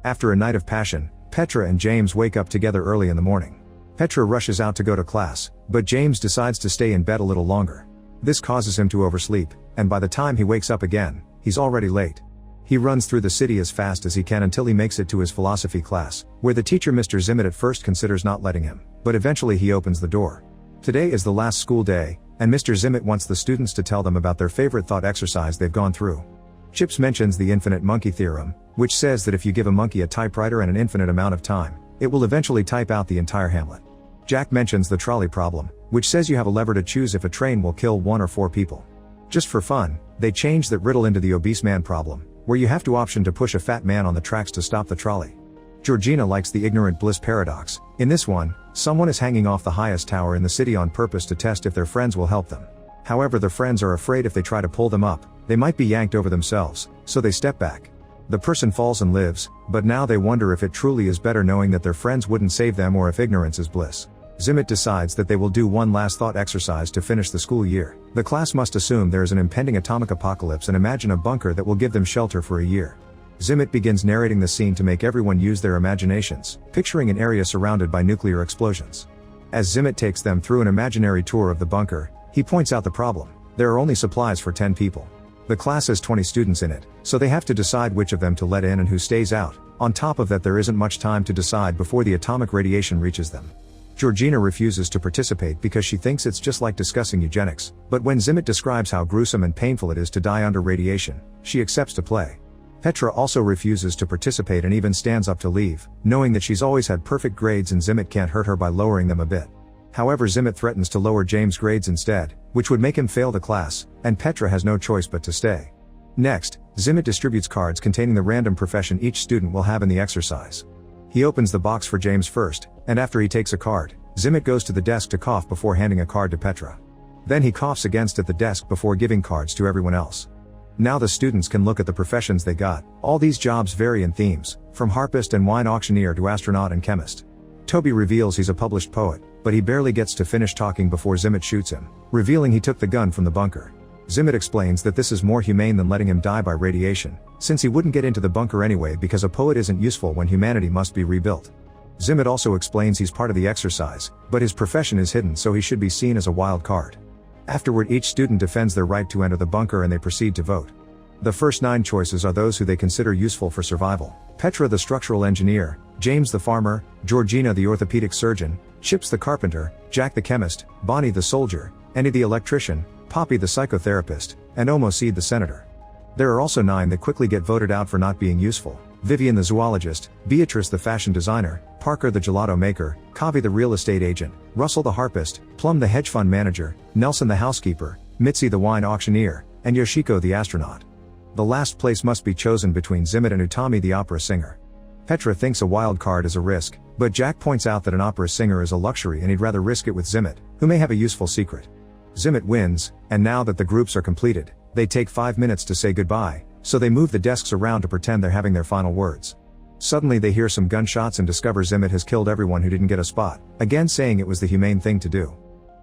After a night of passion, Petra and James wake up together early in the morning. Petra rushes out to go to class, but James decides to stay in bed a little longer. This causes him to oversleep, and by the time he wakes up again, he's already late. He runs through the city as fast as he can until he makes it to his philosophy class, where the teacher Mr. Zimmett at first considers not letting him, but eventually he opens the door. Today is the last school day, and Mr. Zimmett wants the students to tell them about their favorite thought exercise they've gone through. Chips mentions the infinite monkey theorem, which says that if you give a monkey a typewriter and an infinite amount of time, it will eventually type out the entire Hamlet. Jack mentions the trolley problem, which says you have a lever to choose if a train will kill 1 or 4 people. Just for fun, they change that riddle into the obese man problem, where you have to option to push a fat man on the tracks to stop the trolley. Georgina likes the ignorant bliss paradox. In this one, someone is hanging off the highest tower in the city on purpose to test if their friends will help them. However, their friends are afraid if they try to pull them up, they might be yanked over themselves, so they step back. The person falls and lives, but now they wonder if it truly is better knowing that their friends wouldn't save them or if ignorance is bliss. Zimmett decides that they will do one last thought exercise to finish the school year. The class must assume there is an impending atomic apocalypse and imagine a bunker that will give them shelter for a year. Zimmett begins narrating the scene to make everyone use their imaginations, picturing an area surrounded by nuclear explosions. As Zimmett takes them through an imaginary tour of the bunker, he points out the problem. There are only supplies for 10 people. The class has 20 students in it, so they have to decide which of them to let in and who stays out. On top of that, there isn't much time to decide before the atomic radiation reaches them. Georgina refuses to participate because she thinks it's just like discussing eugenics, but when Zimmett describes how gruesome and painful it is to die under radiation, she accepts to play. Petra also refuses to participate and even stands up to leave, knowing that she's always had perfect grades and Zimmett can't hurt her by lowering them a bit. However, Zimmett threatens to lower James' grades instead, which would make him fail the class, and Petra has no choice but to stay. Next, Zimmett distributes cards containing the random profession each student will have in the exercise. He opens the box for James first, and after he takes a card, Zimmett goes to the desk to cough before handing a card to Petra. Then he coughs against at the desk before giving cards to everyone else. Now the students can look at the professions they got. All these jobs vary in themes, from harpist and wine auctioneer to astronaut and chemist. Toby reveals he's a published poet, but he barely gets to finish talking before Zimmett shoots him, revealing he took the gun from the bunker. Zimmett explains that this is more humane than letting him die by radiation, since he wouldn't get into the bunker anyway because a poet isn't useful when humanity must be rebuilt. Zimmett also explains he's part of the exercise, but his profession is hidden so he should be seen as a wild card. Afterward, each student defends their right to enter the bunker and they proceed to vote. The first 9 choices are those who they consider useful for survival: Petra the structural engineer, James the farmer, Georgina the orthopedic surgeon, Chips the carpenter, Jack the chemist, Bonnie the soldier, Andy the electrician, Poppy the psychotherapist, and Omo Seed the senator. There are also 9 that quickly get voted out for not being useful: Vivian the zoologist, Beatrice the fashion designer, Parker the gelato maker, Kavi the real estate agent, Russell the harpist, Plum the hedge fund manager, Nelson the housekeeper, Mitzi the wine auctioneer, and Yoshiko the astronaut. The last place must be chosen between Zimmett and Utami the opera singer. Petra thinks a wild card is a risk, but Jack points out that an opera singer is a luxury and he'd rather risk it with Zimmett, who may have a useful secret. Zimmett wins, and now that the groups are completed, they take 5 minutes to say goodbye, so they move the desks around to pretend they're having their final words. Suddenly they hear some gunshots and discover Zimmett has killed everyone who didn't get a spot, again saying it was the humane thing to do.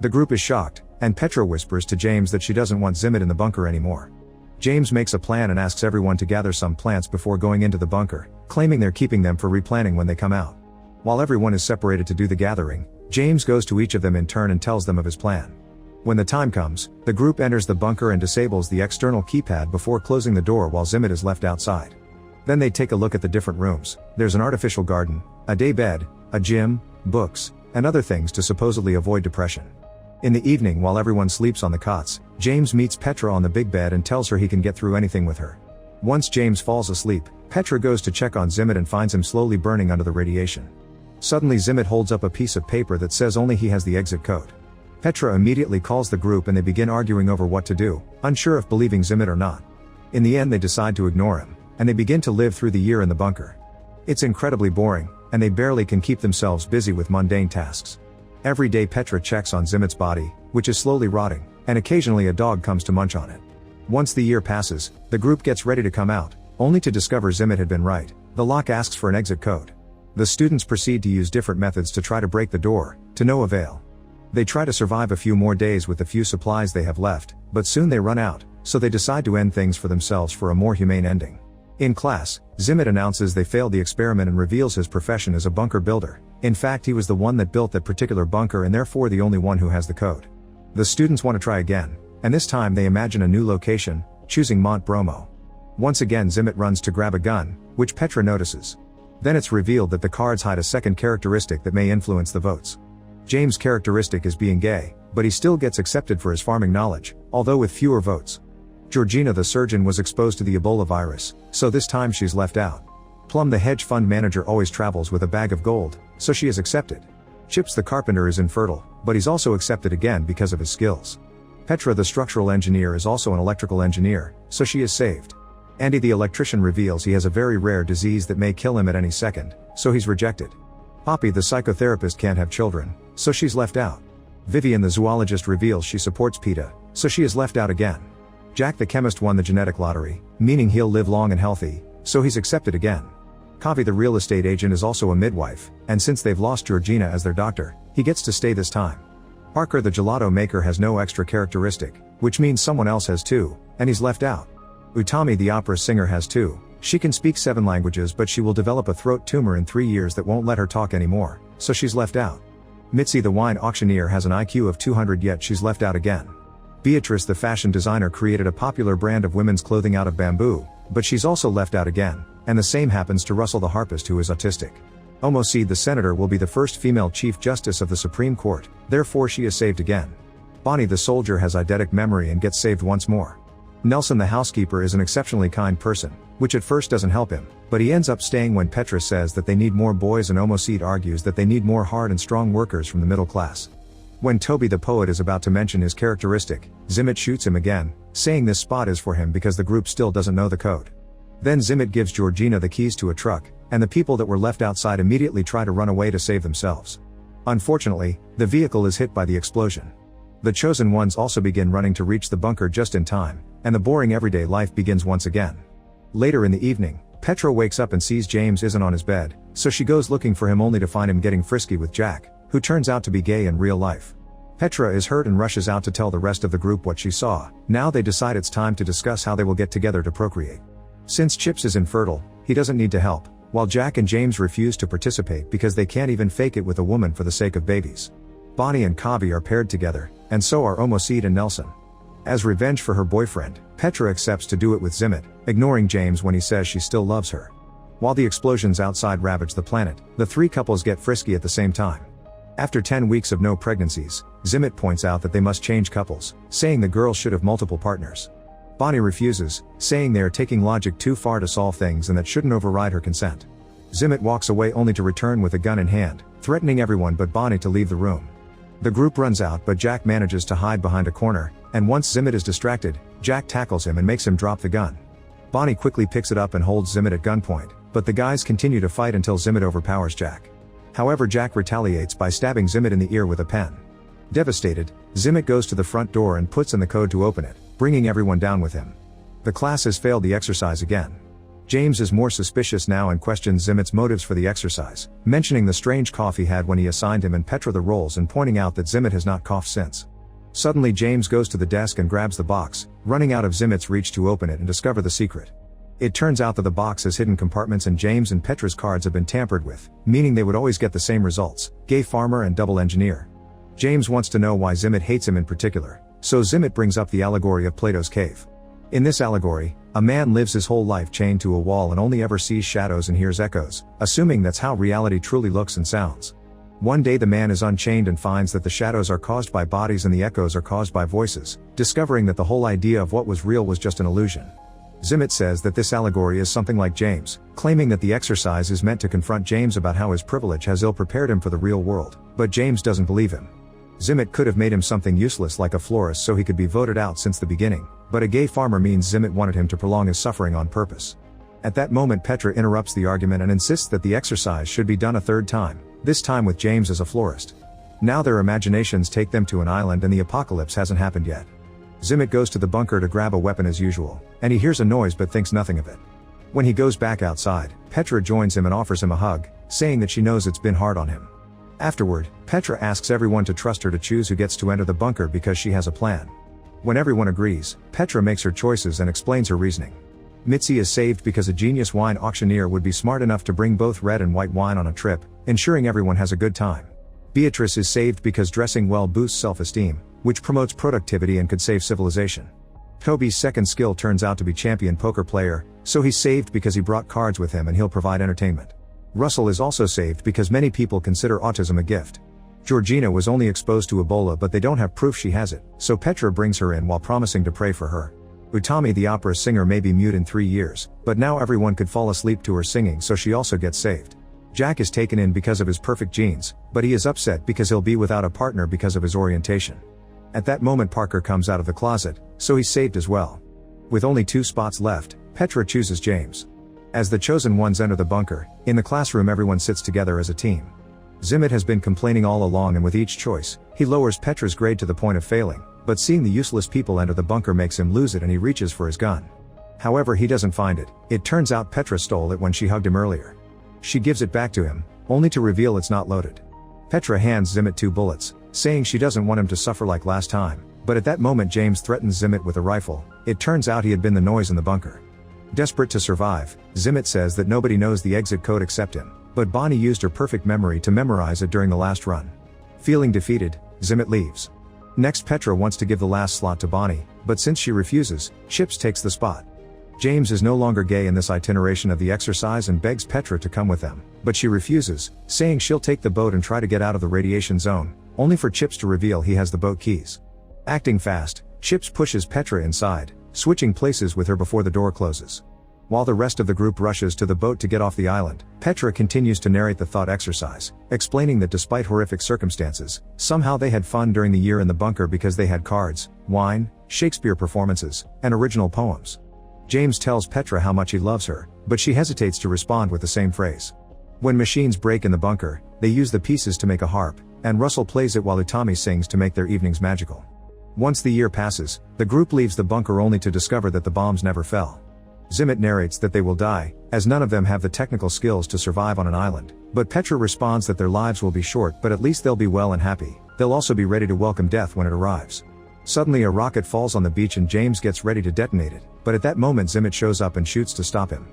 The group is shocked, and Petra whispers to James that she doesn't want Zimmett in the bunker anymore. James makes a plan and asks everyone to gather some plants before going into the bunker, claiming they're keeping them for replanting when they come out. While everyone is separated to do the gathering, James goes to each of them in turn and tells them of his plan. When the time comes, the group enters the bunker and disables the external keypad before closing the door while Zimmett is left outside. Then they take a look at the different rooms. There's an artificial garden, a day bed, a gym, books, and other things to supposedly avoid depression. In the evening, while everyone sleeps on the cots, James meets Petra on the big bed and tells her he can get through anything with her. Once James falls asleep, Petra goes to check on Zimmett and finds him slowly burning under the radiation. Suddenly Zimmett holds up a piece of paper that says only he has the exit code. Petra immediately calls the group and they begin arguing over what to do, unsure if believing Zimmett or not. In the end they decide to ignore him, and they begin to live through the year in the bunker. It's incredibly boring, and they barely can keep themselves busy with mundane tasks. Every day Petra checks on Zimmett's body, which is slowly rotting, and occasionally a dog comes to munch on it. Once the year passes, the group gets ready to come out, only to discover Zimmett had been right. The lock asks for an exit code. The students proceed to use different methods to try to break the door, to no avail. They try to survive a few more days with the few supplies they have left, but soon they run out, so they decide to end things for themselves for a more humane ending. In class, Zimmet announces they failed the experiment and reveals his profession as a bunker builder. In fact, he was the one that built that particular bunker and therefore the only one who has the code. The students want to try again, and this time they imagine a new location, choosing Mont Bromo. Once again Zimmet runs to grab a gun, which Petra notices. Then it's revealed that the cards hide a second characteristic that may influence the votes. James' characteristic is being gay, but he still gets accepted for his farming knowledge, although with fewer votes. Georgina the surgeon was exposed to the Ebola virus, so this time she's left out. Plum the hedge fund manager always travels with a bag of gold, so she is accepted. Chips the carpenter is infertile, but he's also accepted again because of his skills. Petra the structural engineer is also an electrical engineer, so she is saved. Andy the electrician reveals he has a very rare disease that may kill him at any second, so he's rejected. Poppy the psychotherapist can't have children, so she's left out. Vivian the zoologist reveals she supports PETA, so she is left out again. Jack the chemist won the genetic lottery, meaning he'll live long and healthy, so he's accepted again. Kavi the real estate agent is also a midwife, and since they've lost Georgina as their doctor, he gets to stay this time. Parker the gelato maker has no extra characteristic, which means someone else has two, and he's left out. Utami the opera singer has two. She can speak 7 languages but she will develop a throat tumor in 3 years that won't let her talk anymore, so she's left out. Mitzi the wine auctioneer has an IQ of 200 yet she's left out again. Beatrice the fashion designer created a popular brand of women's clothing out of bamboo, but she's also left out again, and the same happens to Russell the harpist who is autistic. Omoseed the senator will be the first female chief justice of the Supreme Court, therefore she is saved again. Bonnie the soldier has eidetic memory and gets saved once more. Nelson the housekeeper is an exceptionally kind person, which at first doesn't help him, but he ends up staying when Petra says that they need more boys and Omoseed argues that they need more hard and strong workers from the middle class. When Toby the poet is about to mention his characteristic, Zimmet shoots him again, saying this spot is for him because the group still doesn't know the code. Then Zimmet gives Georgina the keys to a truck, and the people that were left outside immediately try to run away to save themselves. Unfortunately, the vehicle is hit by the explosion. The chosen ones also begin running to reach the bunker just in time, and the boring everyday life begins once again. Later in the evening, Petra wakes up and sees James isn't on his bed, so she goes looking for him only to find him getting frisky with Jack, who turns out to be gay in real life. Petra is hurt and rushes out to tell the rest of the group what she saw. Now they decide it's time to discuss how they will get together to procreate. Since Chips is infertile, he doesn't need to help, while Jack and James refuse to participate because they can't even fake it with a woman for the sake of babies. Bonnie and Kavi are paired together, and so are Omoseed and Nelson. As revenge for her boyfriend, Petra accepts to do it with Zimmet, ignoring James when he says she still loves her. While the explosions outside ravage the planet, the 3 couples get frisky at the same time. After 10 weeks of no pregnancies, Zimmet points out that they must change couples, saying the girls should have multiple partners. Bonnie refuses, saying they are taking logic too far to solve things and that shouldn't override her consent. Zimmet walks away only to return with a gun in hand, threatening everyone but Bonnie to leave the room. The group runs out but Jack manages to hide behind a corner, and once Zimmet is distracted, Jack tackles him and makes him drop the gun. Bonnie quickly picks it up and holds Zimmet at gunpoint, but the guys continue to fight until Zimmet overpowers Jack. However, Jack retaliates by stabbing Zimmet in the ear with a pen. Devastated, Zimmet goes to the front door and puts in the code to open it, bringing everyone down with him. The class has failed the exercise again. James is more suspicious now and questions Zimmet's motives for the exercise, mentioning the strange cough he had when he assigned him and Petra the roles and pointing out that Zimmet has not coughed since. Suddenly James goes to the desk and grabs the box, running out of Zimmet's reach to open it and discover the secret. It turns out that the box has hidden compartments and James and Petra's cards have been tampered with, meaning they would always get the same results: gay farmer and double engineer. James wants to know why Zimmet hates him in particular, so Zimmet brings up the allegory of Plato's cave. In this allegory, a man lives his whole life chained to a wall and only ever sees shadows and hears echoes, assuming that's how reality truly looks and sounds. One day the man is unchained and finds that the shadows are caused by bodies and the echoes are caused by voices, discovering that the whole idea of what was real was just an illusion. Zimmet says that this allegory is something like James, claiming that the exercise is meant to confront James about how his privilege has ill-prepared him for the real world, but James doesn't believe him. Zimmet could have made him something useless like a florist so he could be voted out since the beginning, but a gay farmer means Zimmet wanted him to prolong his suffering on purpose. At that moment Petra interrupts the argument and insists that the exercise should be done a third time, this time with James as a florist. Now their imaginations take them to an island and the apocalypse hasn't happened yet. Zimmet goes to the bunker to grab a weapon as usual, and he hears a noise but thinks nothing of it. When he goes back outside, Petra joins him and offers him a hug, saying that she knows it's been hard on him. Afterward, Petra asks everyone to trust her to choose who gets to enter the bunker because she has a plan. When everyone agrees, Petra makes her choices and explains her reasoning. Mitzi is saved because a genius wine auctioneer would be smart enough to bring both red and white wine on a trip, ensuring everyone has a good time. Beatrice is saved because dressing well boosts self-esteem, which promotes productivity and could save civilization. Toby's second skill turns out to be champion poker player, so he's saved because he brought cards with him and he'll provide entertainment. Russell is also saved because many people consider autism a gift. Georgina was only exposed to Ebola, but they don't have proof she has it, so Petra brings her in while promising to pray for her. Utami the opera singer may be mute in 3 years, but now everyone could fall asleep to her singing, so she also gets saved. Jack is taken in because of his perfect genes, but he is upset because he'll be without a partner because of his orientation. At that moment Parker comes out of the closet, so he's saved as well. With only 2 spots left, Petra chooses James. As the chosen ones enter the bunker, in the classroom everyone sits together as a team. Zimmit has been complaining all along, and with each choice, he lowers Petra's grade to the point of failing, but seeing the useless people enter the bunker makes him lose it and he reaches for his gun. However, he doesn't find it. It turns out Petra stole it when she hugged him earlier. She gives it back to him, only to reveal it's not loaded. Petra hands Zimmit 2 bullets, saying she doesn't want him to suffer like last time, but at that moment James threatens Zimmit with a rifle. It turns out he had been the noise in the bunker. Desperate to survive, Zimmit says that nobody knows the exit code except him, but Bonnie used her perfect memory to memorize it during the last run. Feeling defeated, Zimmit leaves. Next, Petra wants to give the last slot to Bonnie, but since she refuses, Chips takes the spot. James is no longer gay in this itineration of the exercise and begs Petra to come with them, but she refuses, saying she'll take the boat and try to get out of the radiation zone, only for Chips to reveal he has the boat keys. Acting fast, Chips pushes Petra inside, switching places with her before the door closes. While the rest of the group rushes to the boat to get off the island, Petra continues to narrate the thought exercise, explaining that despite horrific circumstances, somehow they had fun during the year in the bunker because they had cards, wine, Shakespeare performances, and original poems. James tells Petra how much he loves her, but she hesitates to respond with the same phrase. When machines break in the bunker, they use the pieces to make a harp, and Russell plays it while Utami sings to make their evenings magical. Once the year passes, the group leaves the bunker only to discover that the bombs never fell. Zimmit narrates that they will die, as none of them have the technical skills to survive on an island, but Petra responds that their lives will be short, but at least they'll be well and happy. They'll also be ready to welcome death when it arrives. Suddenly a rocket falls on the beach and James gets ready to detonate it, but at that moment Zimmit shows up and shoots to stop him.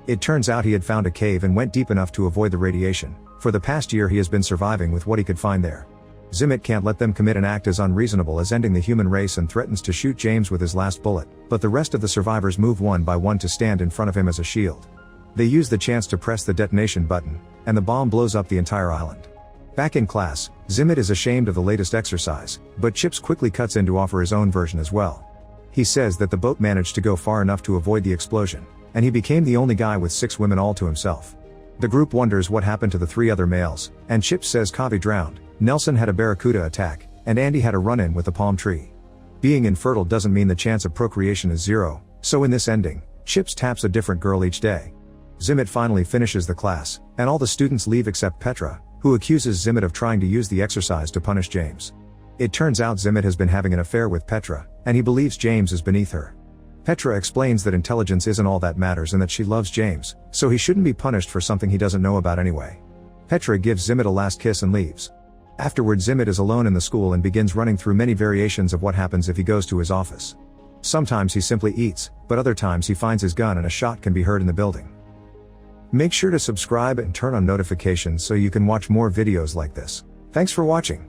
It turns out he had found a cave and went deep enough to avoid the radiation. For the past year he has been surviving with what he could find there. Zimmit can't let them commit an act as unreasonable as ending the human race and threatens to shoot James with his last bullet, but the rest of the survivors move one by one to stand in front of him as a shield. They use the chance to press the detonation button, and the bomb blows up the entire island. Back in class, Zimmit is ashamed of the latest exercise, but Chips quickly cuts in to offer his own version as well. He says that the boat managed to go far enough to avoid the explosion, and he became the only guy with 6 women all to himself. The group wonders what happened to the 3 other males, and Chips says Kavi drowned, Nelson had a barracuda attack, and Andy had a run-in with a palm tree. Being infertile doesn't mean the chance of procreation is 0, so in this ending, Chips taps a different girl each day. Zimmit finally finishes the class, and all the students leave except Petra, who accuses Zimmit of trying to use the exercise to punish James. It turns out Zimmit has been having an affair with Petra, and he believes James is beneath her. Petra explains that intelligence isn't all that matters and that she loves James, so he shouldn't be punished for something he doesn't know about anyway. Petra gives Zimmit a last kiss and leaves. Afterward, Zimmit is alone in the school and begins running through many variations of what happens if he goes to his office. Sometimes he simply eats, but other times he finds his gun and a shot can be heard in the building. Make sure to subscribe and turn on notifications so you can watch more videos like this. Thanks for watching.